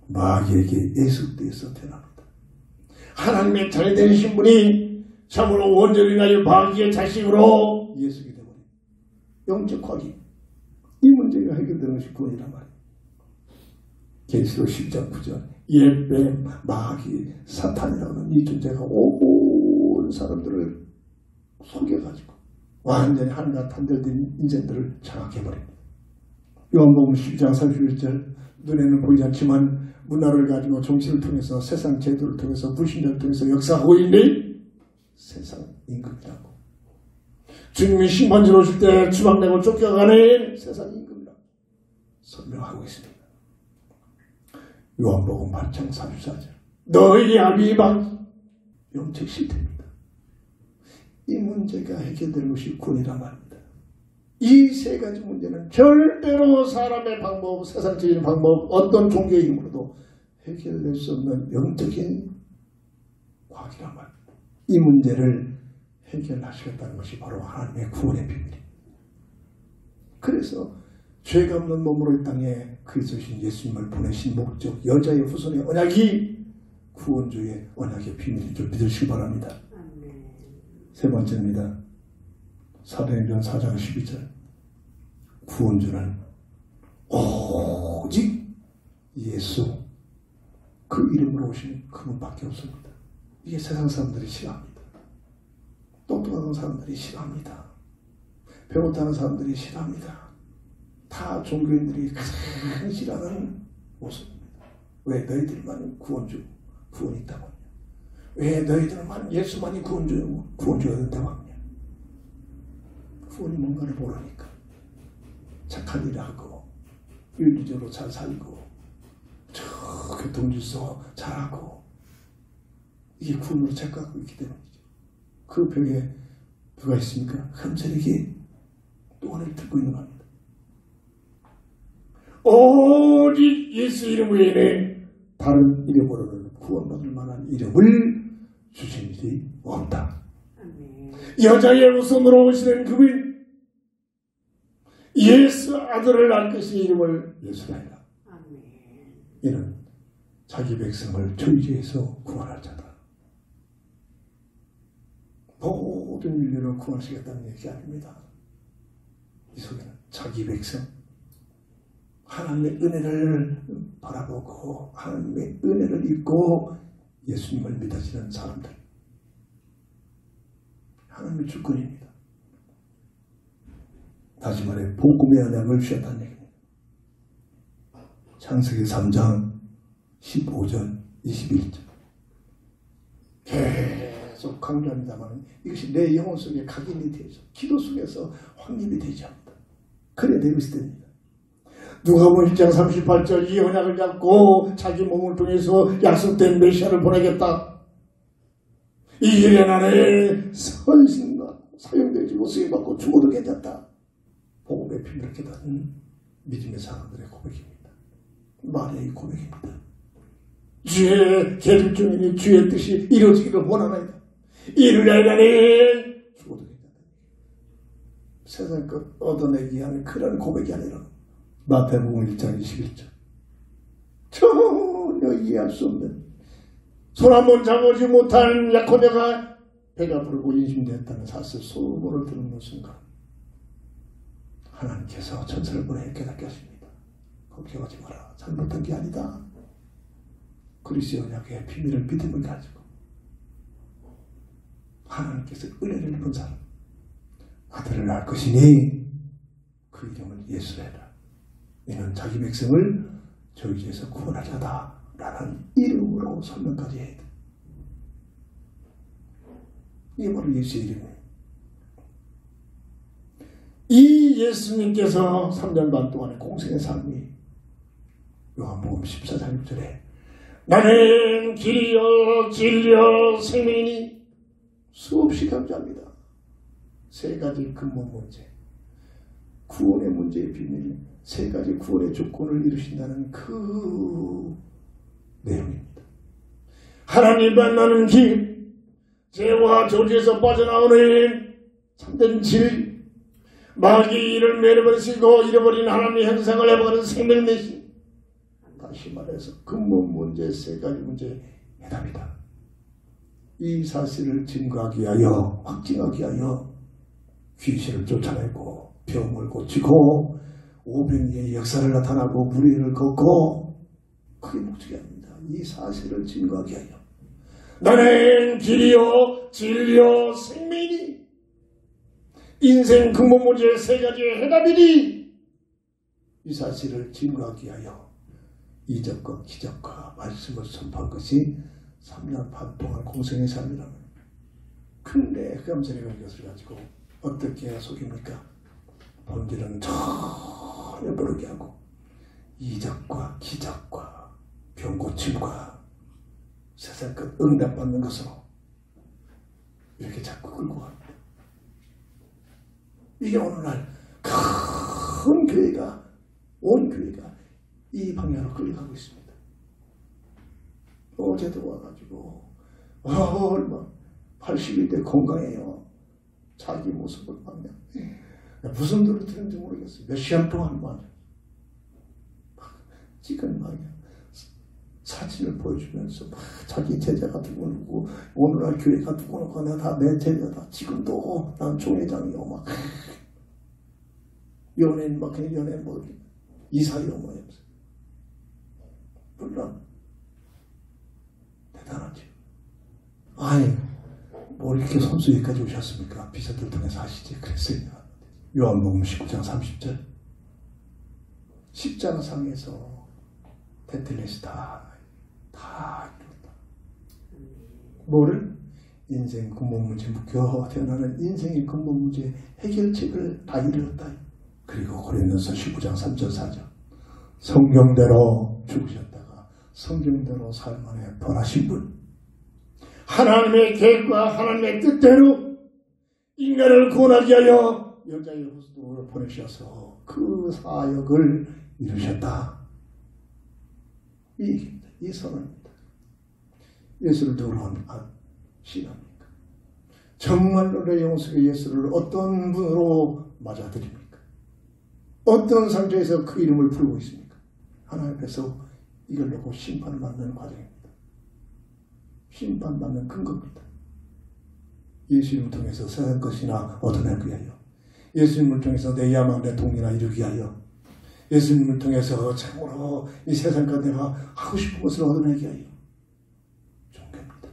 Speaker 2: 마귀에게 예수께서 태어납니다. 하나님의 자녀 되신 분이 참으로 원죄로 인하여 마귀의 자식으로 예수게 되버린 영적 확인 이 문제가 해결되는 것이 구원이란 말이에요. 계시록 10장 9절 옛뱀, 마귀, 사탄이라는 이 존재가 온 사람들을 속여가지고 완전히 하늘과 단절된 인생들을 장악해버립니다. 요한복음 12장 31절 눈에는 보이지 않지만 문화를 가지고 정치를 통해서 세상 제도를 통해서 불신자를 통해서 역사하고 있는 세상 임금이라고 주님이 심판지로 오실 때 주방내고 쫓겨가는 세상 임금이라고 설명하고 있습니다. 요한복음 8장 34절 너희 아비 막 영적 실태입니다. 이 문제가 해결되는 것이 구원이란 말입니다. 이 세 가지 문제는 절대로 사람의 방법, 세상적인 방법, 어떤 종교의 힘으로도 해결될 수 없는 영적인 과학이란 말입니다. 이 문제를 해결하시겠다는 것이 바로 하나님의 구원의 비밀입니다. 그래서 죄가 없는 몸으로 이 땅에 그리스도신 예수님을 보내신 목적, 여자의 후손의 언약이 구원주의 언약의 비밀인 줄 믿으시기 바랍니다. 세 번째입니다. 사도행전 4장 12절. 구원주는 오직 예수, 그 이름으로 오신 그분밖에 없습니다. 이게 세상 사람들이 싫어합니다. 똑똑한 사람들이 싫어합니다. 배 못하는 사람들이 싫어합니다. 다 종교인들이 가장 싫어하는 모습입니다. 왜 너희들만 구원주, 구원이 있다고 하냐? 왜 너희들만 예수만이 구원주가 된다고 하냐? 구원이 뭔가를 모르니까 착한 일을 하고 윤리적으로 잘 살고 교통질서 잘하고 이게 구원으로 착각하고 있기 때문이죠. 그 벽에 누가 있습니까? 흠세력이 또한을 들고 있는 겁니다. 오직 예수 이름 외에는 다른 이름으로는 구원받을 만한 이름을 주신 일이 없다. 여자의 후손으로 오시는 그분, 예수 아들을 낳을 것이 이름을 예수라 해라. 이는 자기 백성을 저주에서 구원할 자다. 모든 인류를 구원하시겠다는 얘기 아닙니다. 이 속에는 자기 백성, 하나님의 은혜를 바라보고 하나님의 은혜를 입고 예수님을 믿어지는 사람들, 하나님의 주권입니다. 다시 말해 복음의 언약을 주셨다는 얘기입니다. 창세기 3장 15절 21절 계속 강조합니다만 이것이 내 영혼 속에 각인이 되죠. 기도 속에서 확립이 되지 않는다. 그래 되고 있을 때입니다. 누가복음 1장 38절 이 언약을 잡고 자기 몸을 통해서 약속된 메시아를 보내겠다. 이 일에 나는 선신과 사용되지 쓰임받고 죽어도 괜찮다. 복음의 비밀을 깨닫는 믿음의 사람들의 고백입니다. 마리아의 고백입니다. 주의 계절 중이니 주의 뜻이 이루어지기를 원하나이다. 이를 나는 죽어도 괜찮다. 세상 것 얻어내기 하는 그런 고백이 아니라 마태복음 1장 21절 전혀 이해할 수 없는 손 한 번 잡아오지 못한 야코베가 배가 부르고 인심되었다는 사실 소문을 듣는 순간 하나님께서 천사를 보내 깨닫게 하십니다. 걱정하지 마라. 잘못한 게 아니다. 그리스도 언약의 비밀을 믿음을 가지고 하나님께서 은혜를 입은 사람 아들을 낳을 것이니 그 이름을 예수라. 이는 자기 백성을 저주에서 구원하자다 라는 이름으로 설명까지 해야 돼. 이게 바로 예수의 이름이에요. 이 예수님께서 3년 반 동안의 공생의 삶이 요한복음 14장 6절에 나는 길이요 진리요 생명이니 수없이 강조합니다. 세 가지 근본 문제, 구원의 문제의 비밀, 세 가지 구원의 조건을 이루신다는 그 내용입니다. 하나님 만나는 길, 죄와 저주에서 빠져나오는 참된 질, 마귀 이를 매려버리시고 잃어버린 하나님의 형상을 회복하는 생명 대신 다시 말해서 근본 문제 세 가지 문제의 해답이다. 이 사실을 증거하기 위하여 확증하기 위하여 귀신을 쫓아내고 병을 고치고 오병이의 역사를 나타나고 무리를 걷고 그게 목적이 아닙니다. 이 사실을 증거하기 위하여 나는 길이요 진리요 생명이니 인생 근본 문제의 세 가지의 해답이니 이 사실을 증거하기 위하여 이적과 기적과 말씀을 선포한 것이 3년 반 동안 공생의 삶이라면 근데 흑암세력을 이것을 가지고 어떻게 속입니까? 본질은 전혀 모르게 하고 이적과 기적과 병고침과 세상 끝 응답받는 것으로 이렇게 자꾸 끌고 갑니다. 이게 오늘날 큰 교회가 온 교회가 이 방향으로 끌려가고 있습니다. 어제도 와가지고 얼마 80일 건강해요. 자기 모습을 봤냐. 무슨 노래 들은지 모르겠어요. 몇 시간 동안 지금 막 사진을 보여주면서 막 자기 제자가 누구누구 오늘날 교회가 누구누구 내가 다 내 제자다. 지금도 난 총회장이요. 막 연예인 막 그냥 연예인 뭐 이사요 뭐 이러면서 물론 대단하죠. 아니 뭐 이렇게 선수 여기까지 오셨습니까? 비서들 통해서 하시지 그랬어요. 요한복음 19장 30절 십자가상에서 베틀레스 다 이뤘다. 뭐를? 인생 근본 문제 묶여 태어나는 인생의 근본 문제 해결책을 다 이뤘다. 그리고 고린도서 19장 3절 4절 성경대로 죽으셨다가 성경대로 삶 안에 변하신 분, 하나님의 계획과 하나님의 뜻대로 인간을 구원하기 위하여 여자의 호스도를 보내셔서 그 사역을 이루셨다. 이 선언입니다. 예수를 누구로 신합니까? 정말로 내 영속의 예수를 어떤 분으로 맞아들입니까? 어떤 상태에서 그 이름을 부르고 있습니까? 하나님 앞에서 이걸 놓고 심판을 받는 과정입니다. 심판받는 근거입니다. 예수님을 통해서 세상 것이나 얻어내기 위하여, 예수님을 통해서 내 야망 내 동리나 이루기 위하여, 예수님을 통해서 참으로 이 세상과 내가 하고 싶은 것을 얻어내기 위하여 종교입니다.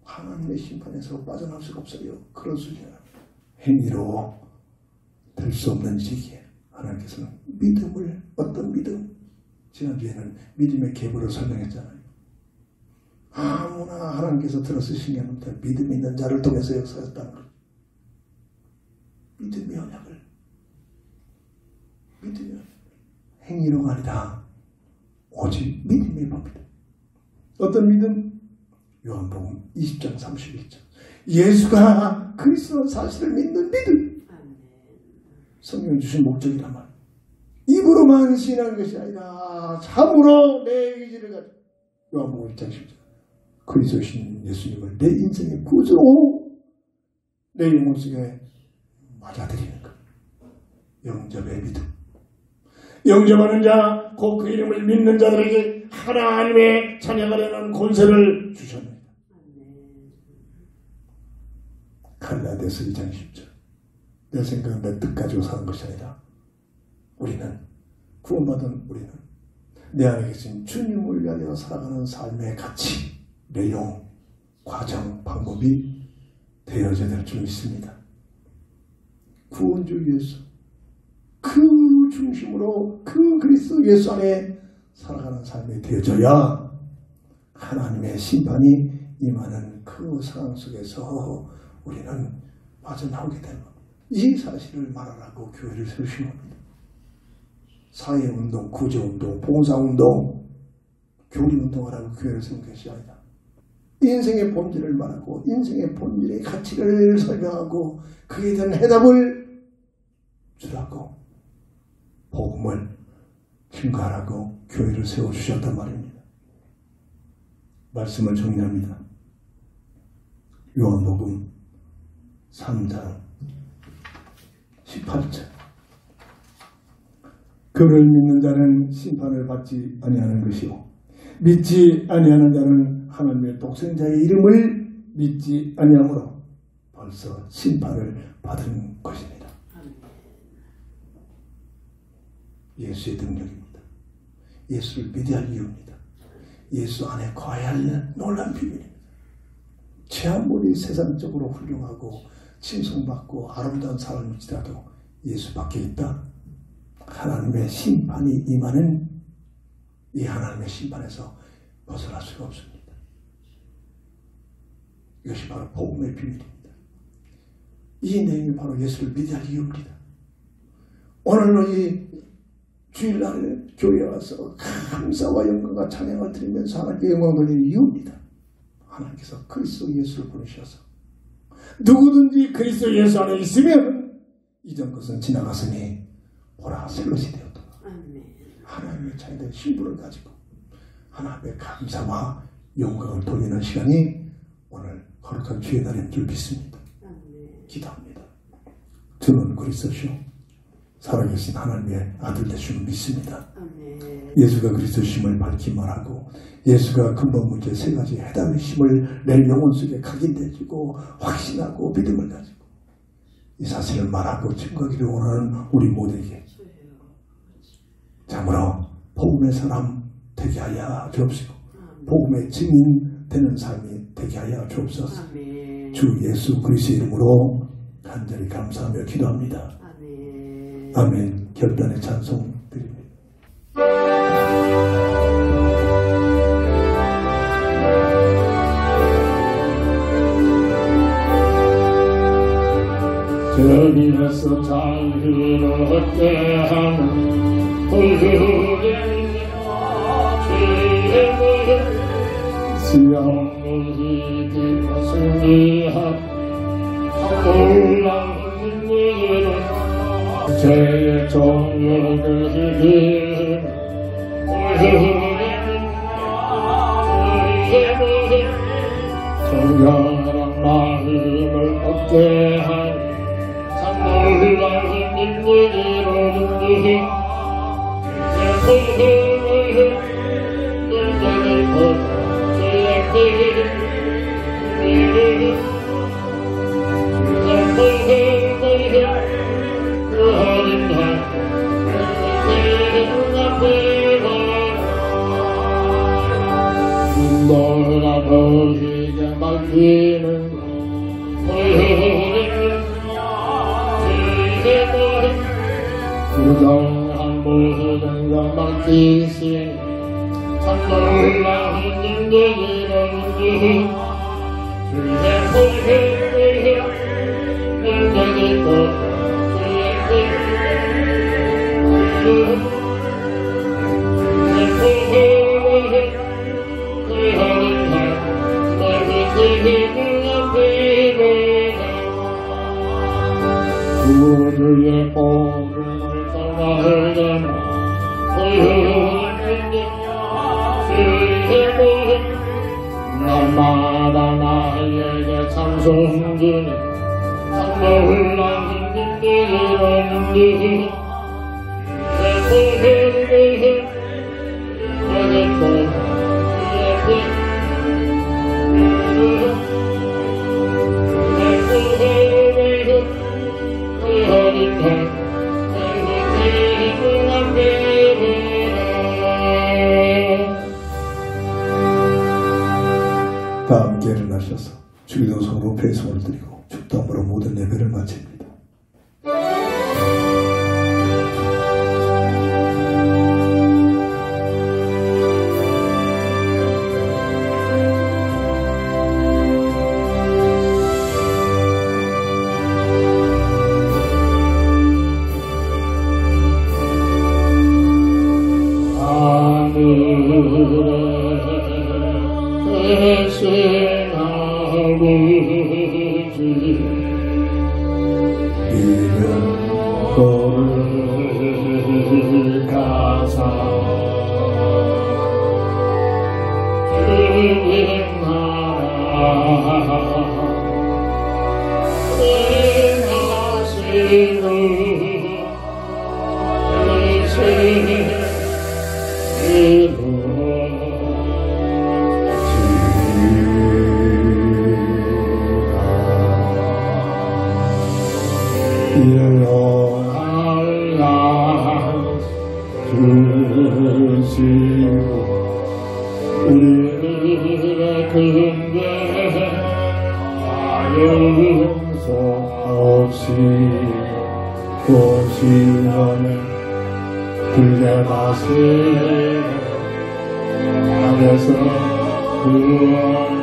Speaker 2: 하나님의 심판에서 빠져나올 수가 없어요. 그런 수준이야. 행위로 될 수 없는 일이기에 하나님께서는 믿음을, 어떤 믿음? 지난주에는 믿음의 계보를 설명했잖아요. 아무나 하나님께서 들어쓰신 게 아닙니다. 믿음 있는 자를 통해서 역사했다는 것. 믿음의 언약을. 믿음의 언약을. 행위로가 아니라 오직 믿음의 법이다. 어떤 믿음? 요한복음 20장 31절. 예수가 그리스도 사실을 믿는 믿음. 성경 주신 목적이란 말. 입으로만 신하는 것이 아니라 참으로 내 의지를 가지고 요한복음 1장 10절. 그리스도신 예수님을 내 인생의 구주로 내 영혼 속에 맞아들이는 것. 영접의 믿음. 영접하는 자, 곧 그 이름을 믿는 자들에게 하나님의 자녀가 되는 권세를 주셨습니다. 갈라디아서 2장 10절. 내 생각, 내 뜻 가지고 사는 것이 아니라 우리는, 구원받은 우리는 내 안에 계신 주님을 위하여 살아가는 삶의 가치, 내용, 과정, 방법이 되어져야 될 줄 믿습니다. 구원주 예수, 그 중심으로 그 그리스도 예수 안에 살아가는 삶이 되어져야 하나님의 심판이 임하는 그 상황 속에서 우리는 빠져나오게 되는 겁니다. 이 사실을 말하라고 교회를 세우신 겁니다. 사회운동, 구제운동, 봉사운동, 교리운동하라고 교회를 세운 것이 아니다. 인생의 본질을 말하고 인생의 본질의 가치를 설명하고 그에 대한 해답을 주라고 복음을 증거하라고 교회를 세워주셨단 말입니다. 말씀을 정리합니다. 요한복음 3장 18절. 그를 믿는 자는 심판을 받지 아니하는 것이요 믿지 아니하는 자는 하나님의 독생자의 이름을 믿지 아니하므로 벌써 심판을 받은 것입니다. 예수의 능력입니다. 예수를 믿어야 할 이유입니다. 예수 안에 거해야 할 놀라운 비밀입니다. 제 아무리 세상적으로 훌륭하고 칭송받고 아름다운 사람일지라도 예수 밖에 있다. 하나님의 심판이 임하는 이 하나님의 심판에서 벗어날 수가 없습니다. 이것이 바로 복음의 비밀입니다. 이 내용이 바로 예수를 믿어야 할 이유입니다. 오늘로 이 주일날 교회에 와서 감사와 영광과 찬양을 드리면서 하나님께 영광을 돌리는 이유입니다. 하나님께서 그리스도 예수를 보내셔서 누구든지 그리스도 예수 안에 있으면 이전 것은 지나갔으니 보라 새것이 되었다. 하나님의 자녀된 신분을 가지고 하나님의 감사와 영광을 돌리는 시간이 오늘 거룩한 주의 날인 줄 믿습니다. 기도합니다. 주는 그리스도시오 살아계신 하나님의 아들 되심을 믿습니다.
Speaker 3: 아멘.
Speaker 2: 예수가 그리스도심을 밝히만 하고 예수가 근본 문제 세 가지 해답이심을 내 영혼 속에 각인되어지고 확신하고 믿음을 가지고 이 사실을 말하고 증거하기를 원하는 우리 모두에게 참으로 복음의 사람 되게 하여 주옵시고 복음의 증인 되는 삶이 되게 하여 주옵소서.
Speaker 3: 아멘.
Speaker 2: 주 예수 그리스도의 이름으로 간절히 감사하며 기도합니다.
Speaker 3: 아멘.
Speaker 2: 아멘. 결단의 찬송 드립니다.
Speaker 1: 저리로서 자유를 얻게 하는 불후의 주의 문 시험을 이기고 승리한 놀라운 일은 죄의 종력을 이기는 불후의 주의 문 정결한 마음을 얻게 하는 놀라운 일들로 주의 복음을 눈여겨보 주의 그 어린 날 돌아보이게 맡기는 부정한 모든 것 맡기신 참 놀라운 인들이로는 주의 복음을 눈여기고 주의 복음을 전하려면 주의 복음 날마다 나에게 찬송 주니 참 놀라운 일들이로는 주의 복음을 전하고
Speaker 2: 다 함께 일어나셔서 주기도성으로 배송을 드리고 축도함으로 모든 예배를 마칩니다. 우리의 근대 용서 없이 도시원을 그대 마시고 안에서 구원하소서.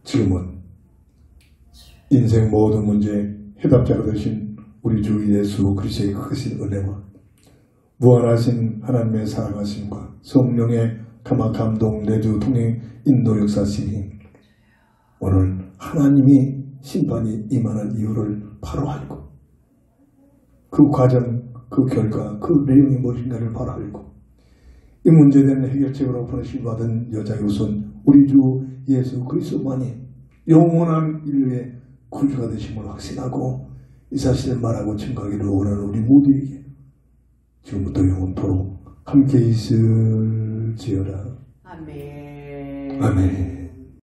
Speaker 2: 지금은 인생 모든 문제의 해답자가 되신 우리 주 예수 그리스도의 크신 은혜와 무한하신 하나님의 사랑하심과 성령의 감동 내주 통행 인도 역사심이 오늘 하나님이 심판이 임하는 이유를 바로 알고 그 과정, 그 결과, 그 내용이 무엇인가를 바로 알고 이 문제에 대한 해결책으로 보내심 받은 여자의 우선 우리 주 예수 그리스도만이 영원한 인류의 구주가 되심을 확신하고 이 사실을 말하고 증거하기를 원하는 우리 모두에게 지금부터 영원토록 함께 있을지어다.
Speaker 3: 아멘.
Speaker 2: 아멘.